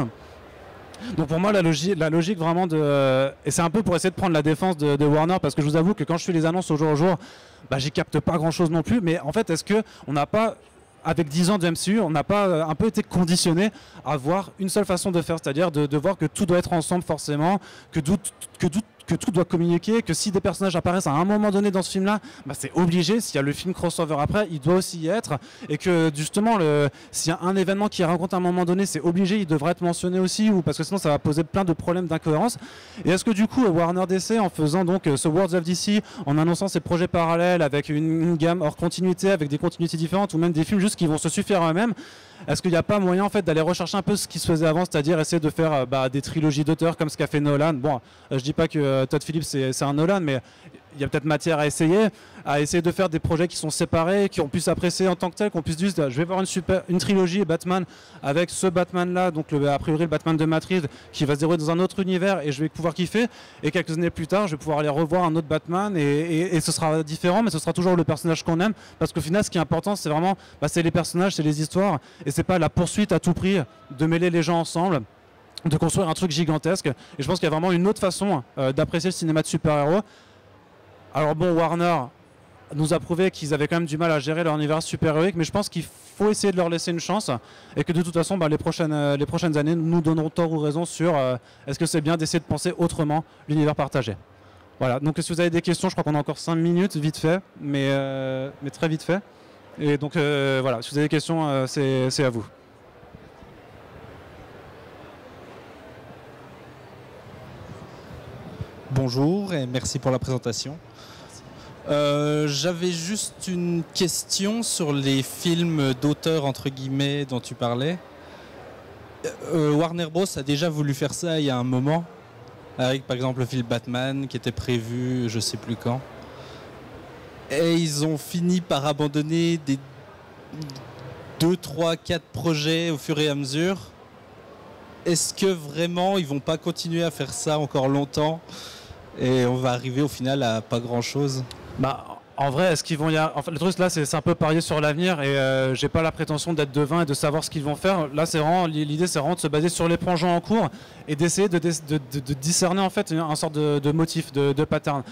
Speaker 1: Donc pour moi, la logique vraiment et c'est un peu pour essayer de prendre la défense de Warner, parce que je vous avoue que quand je fais les annonces au jour, j'y capte pas grand-chose non plus. Mais en fait, est-ce qu'on n'a pas, avec 10 ans de MCU, on n'a pas un peu été conditionné à voir une seule façon de faire, c'est-à-dire de voir que tout doit être ensemble forcément, que tout doit communiquer, que si des personnages apparaissent à un moment donné dans ce film-là, c'est obligé, s'il y a le film crossover après, il doit aussi y être, et que justement, s'il y a un événement qui raconte à un moment donné, c'est obligé, il devrait être mentionné aussi, ou parce que sinon ça va poser plein de problèmes d'incohérence. Et est-ce que du coup, Warner DC, en faisant donc ce Worlds of DC, en annonçant ses projets parallèles avec une gamme hors continuité, avec des continuités différentes, ou même des films juste qui vont se suffire à eux-mêmes, est-ce qu'il n'y a pas moyen en fait d'aller rechercher un peu ce qui se faisait avant, c'est-à-dire essayer de faire des trilogies d'auteurs comme ce qu'a fait Nolan. Bon, je dis pas que Todd Phillips c'est un Nolan, mais il y a peut-être matière à essayer de faire des projets qui sont séparés, qu'on puisse apprécier en tant que tel, qu'on puisse dire je vais voir une trilogie Batman avec ce Batman là, donc a priori le Batman de Matt Reeves qui va se dérouler dans un autre univers et je vais pouvoir kiffer, et quelques années plus tard je vais pouvoir aller revoir un autre Batman et ce sera différent, mais ce sera toujours le personnage qu'on aime, parce qu'au final ce qui est important c'est vraiment c'est les personnages, c'est les histoires, et c'est pas la poursuite à tout prix de mêler les gens ensemble, de construire un truc gigantesque. Et je pense qu'il y a vraiment une autre façon d'apprécier le cinéma de super-héros. Alors bon, Warner nous a prouvé qu'ils avaient quand même du mal à gérer leur univers super-héroïque, mais je pense qu'il faut essayer de leur laisser une chance, et que de toute façon les prochaines années nous donneront tort ou raison sur est-ce que c'est bien d'essayer de penser autrement l'univers partagé. Voilà, donc si vous avez des questions, je crois qu'on a encore 5 minutes, vite fait, mais très vite fait. Et donc voilà, si vous avez des questions, c'est à vous.
Speaker 2: Bonjour et merci pour la présentation. J'avais juste une question sur les films d'auteur entre guillemets dont tu parlais. Warner Bros a déjà voulu faire ça il y a un moment, avec par exemple le film Batman qui était prévu je sais plus quand. Et ils ont fini par abandonner des 2, 3, 4 projets au fur et à mesure. Est-ce que vraiment ils vont pas continuer à faire ça encore longtemps et on va arriver au final à pas grand chose?
Speaker 1: En vrai, est-ce qu'ils vont le truc là, c'est un peu parier sur l'avenir, et j'ai pas la prétention d'être devin et de savoir ce qu'ils vont faire. Là, l'idée, c'est vraiment de se baser sur les projets en cours et d'essayer de discerner en fait un sorte de motif, de pattern.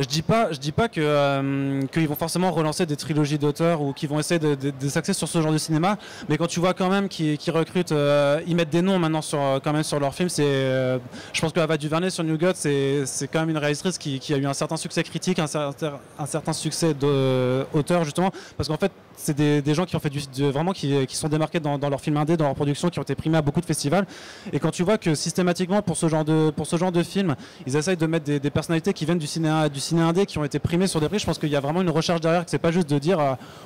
Speaker 1: Je dis pas qu'ils vont forcément relancer des trilogies d'auteurs ou qu'ils vont essayer de s'axer sur ce genre de cinéma, mais quand tu vois quand même qu'ils recrutent, ils mettent des noms maintenant quand même sur leurs films. Je pense que Ava DuVernay sur New Gods, c'est quand même une réalisatrice qui a eu un certain succès critique, un certain succès d'auteur, justement, parce qu'en fait c'est des gens qui ont fait vraiment qui sont démarqués dans leur film indé, dans leur production, qui ont été primés à beaucoup de festivals. Et quand tu vois que systématiquement pour ce genre de film, ils essayent de mettre des personnalités qui viennent du ciné indé, qui ont été primés sur des prix, je pense qu'il y a vraiment une recherche derrière, que c'est pas juste de dire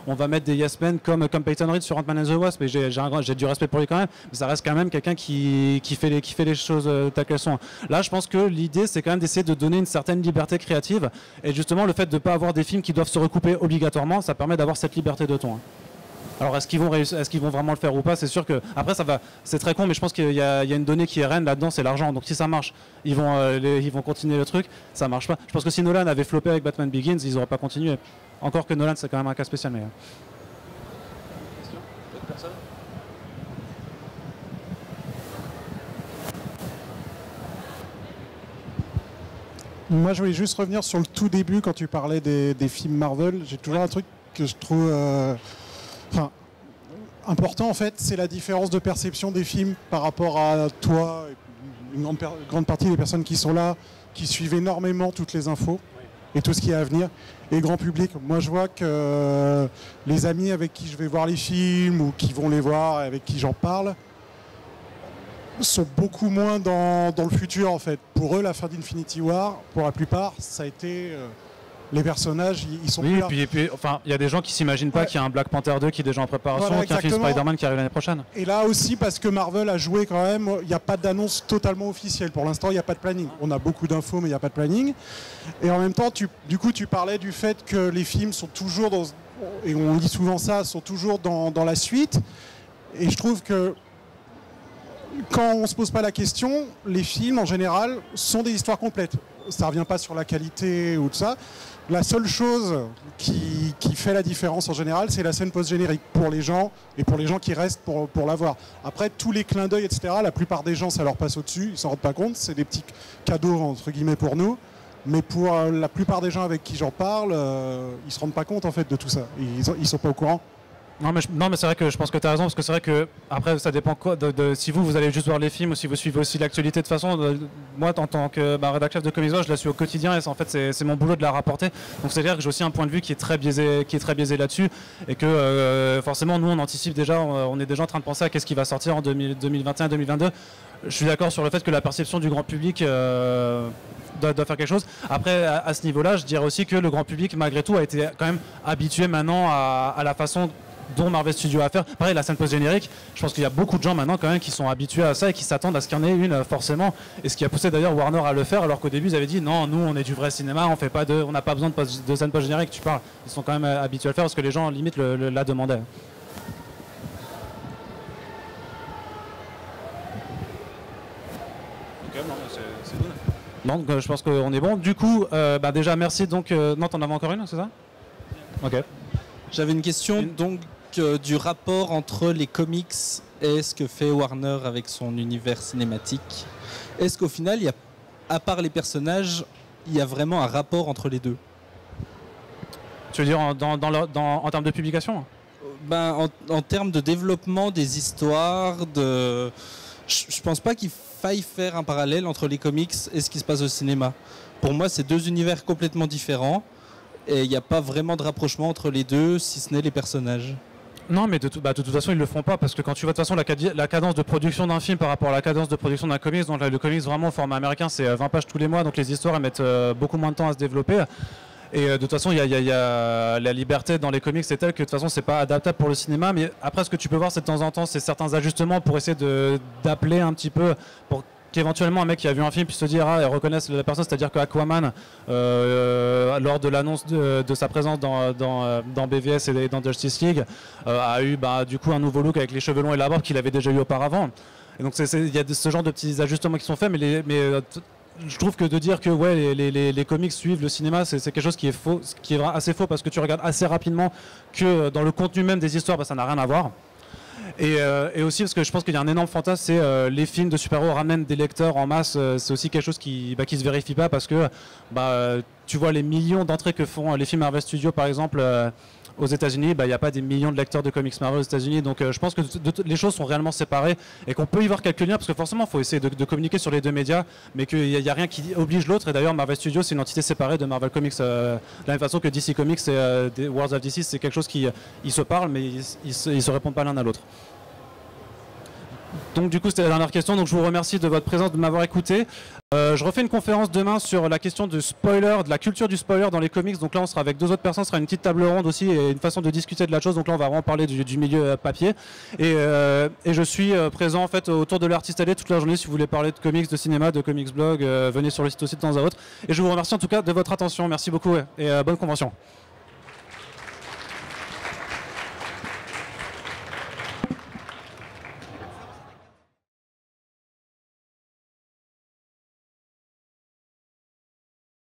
Speaker 1: on va mettre des yes men comme Peyton Reed sur Ant-Man and the Wasp, et j'ai du respect pour lui quand même, mais ça reste quand même quelqu'un qui fait les choses telles qu'elles sont. Là, je pense que l'idée c'est quand même d'essayer de donner une certaine liberté créative, et justement le fait de ne pas avoir des films qui doivent se recouper obligatoirement, ça permet d'avoir cette liberté de ton. Alors est-ce qu'ils vont vraiment le faire ou pas? C'est sûr que après c'est très con, mais je pense qu'il y a une donnée qui est reine là-dedans, c'est l'argent. Donc si ça marche, ils vont continuer le truc. Ça marche pas. Je pense que si Nolan avait floppé avec Batman Begins, ils n'auraient pas continué. Encore que Nolan, c'est quand même un cas spécial. Mais... D'autres personnes?
Speaker 3: Moi, je voulais juste revenir sur le tout début quand tu parlais des films Marvel. J'ai toujours un truc que je trouve important, en fait, c'est la différence de perception des films par rapport à toi, une grande partie des personnes qui sont là, qui suivent énormément toutes les infos et tout ce qui est à venir. Et grand public, moi je vois que les amis avec qui je vais voir les films ou qui vont les voir et avec qui j'en parle sont beaucoup moins dans le futur en fait. Pour eux, la fin d'Infinity War, pour la plupart, ça a été... les personnages, ils sont plus là.
Speaker 1: Et puis, enfin, il y a des gens qui s'imaginent pas qu'il y a un Black Panther 2 qui est déjà en préparation,
Speaker 3: Voilà,
Speaker 1: qu'il y a un film Spider-Man qui arrive l'année prochaine.
Speaker 3: Et là aussi, parce que Marvel a joué quand même, il n'y a pas d'annonce totalement officielle. Pour l'instant, il n'y a pas de planning. On a beaucoup d'infos, mais il n'y a pas de planning. Et en même temps, tu parlais du fait que les films sont toujours dans... Et on dit souvent ça, sont toujours dans la suite. Et je trouve que quand on ne se pose pas la question, les films, en général, sont des histoires complètes. Ça ne revient pas sur la qualité ou tout ça. La seule chose qui fait la différence en général, c'est la scène post-générique pour les gens et pour les gens qui restent pour la voir. Après, tous les clins d'œil, etc., la plupart des gens, ça leur passe au-dessus, ils s'en rendent pas compte, c'est des petits cadeaux, entre guillemets, pour nous. Mais pour la plupart des gens avec qui j'en parle, ils se rendent pas compte, en fait, de tout ça. Ils sont pas au courant.
Speaker 1: Non mais c'est vrai que je pense que tu as raison, parce que c'est vrai que après ça dépend quoi, si vous allez juste voir les films ou si vous suivez aussi l'actualité. De toute façon, moi en tant que rédacteur chef de Comics Blog, je la suis au quotidien et en fait c'est mon boulot de la rapporter. Donc c'est-à-dire que j'ai aussi un point de vue qui est très biaisé là-dessus et que forcément nous on anticipe déjà, on est déjà en train de penser à qu'est-ce qui va sortir en 2021-2022. Je suis d'accord sur le fait que la perception du grand public doit faire quelque chose. Après, à ce niveau-là, je dirais aussi que le grand public, malgré tout, a été quand même habitué maintenant à la façon dont Marvel Studios a à faire. Pareil, la scène post-générique, je pense qu'il y a beaucoup de gens maintenant quand même qui sont habitués à ça et qui s'attendent à ce qu'il y en ait une forcément. Et ce qui a poussé d'ailleurs Warner à le faire, alors qu'au début ils avaient dit non, nous on est du vrai cinéma, on n'a pas besoin de scène post-générique. Tu parles, ils sont quand même habitués à le faire parce que les gens limite la demandaient. Donc je pense qu'on est bon. Du coup, déjà merci. Donc non, t'en avais encore une, c'est ça? Ok.
Speaker 2: J'avais une question donc du rapport entre les comics et ce que fait Warner avec son univers cinématique. Est-ce qu'au final, à part les personnages, il y a vraiment un rapport entre les deux?
Speaker 1: Tu veux dire en termes de publication?
Speaker 2: En termes de développement des histoires, je pense pas qu'il faille faire un parallèle entre les comics et ce qui se passe au cinéma. Pour moi, c'est deux univers complètement différents. Et il n'y a pas vraiment de rapprochement entre les deux, si ce n'est les personnages.
Speaker 1: Non, mais de toute façon, ils le font pas, parce que quand tu vois de toute façon la cadence de production d'un film par rapport à la cadence de production d'un comics, donc là, le comics vraiment au format américain, c'est 20 pages tous les mois, donc les histoires elles mettent beaucoup moins de temps à se développer. Et de toute façon, il y a la liberté dans les comics, c'est tel que de toute façon, c'est pas adaptable pour le cinéma. Mais après, ce que tu peux voir, c'est de temps en temps, c'est certains ajustements pour essayer d'appeler un petit peu, pour qu'éventuellement un mec qui a vu un film puisse se dire et reconnaisse la personne, c'est-à-dire qu'Aquaman, lors de l'annonce de sa présence dans BVS et dans Justice League, a eu du coup un nouveau look avec les cheveux longs et la barbe qu'il avait déjà eu auparavant. Et donc il y a ce genre de petits ajustements qui sont faits, mais je trouve que de dire que les comics suivent le cinéma, c'est quelque chose qui est faux, qui est assez faux, parce que tu regardes assez rapidement que dans le contenu même des histoires, ça n'a rien à voir. Et aussi parce que je pense qu'il y a un énorme fantasme, c'est les films de super-héros ramènent des lecteurs en masse. C'est aussi quelque chose qui se vérifie pas, parce que tu vois les millions d'entrées que font les films Marvel Studios par exemple aux États-Unis, il n'y a pas des millions de lecteurs de comics Marvel aux États-Unis. Donc je pense que les choses sont réellement séparées et qu'on peut y voir quelques liens, parce que forcément il faut essayer de communiquer sur les deux médias, mais qu'il n'y a rien qui oblige l'autre. Et d'ailleurs Marvel Studios c'est une entité séparée de Marvel Comics, de la même façon que DC Comics et Worlds of DC, c'est quelque chose qui ils se parlent mais ils se répondent pas l'un à l'autre. Donc du coup c'était la dernière question, donc je vous remercie de votre présence, de m'avoir écouté. Je refais une conférence demain sur la question du spoiler, de la culture du spoiler dans les comics. Donc là on sera avec 2 autres personnes, ce sera une petite table ronde aussi et une façon de discuter de la chose. Donc là on va vraiment parler du milieu papier. Et je suis présent en fait autour de l'Artist Alley toute la journée. Si vous voulez parler de comics, de cinéma, de comics blog, venez sur le site aussi de temps à autre. Et je vous remercie en tout cas de votre attention. Merci beaucoup et bonne convention.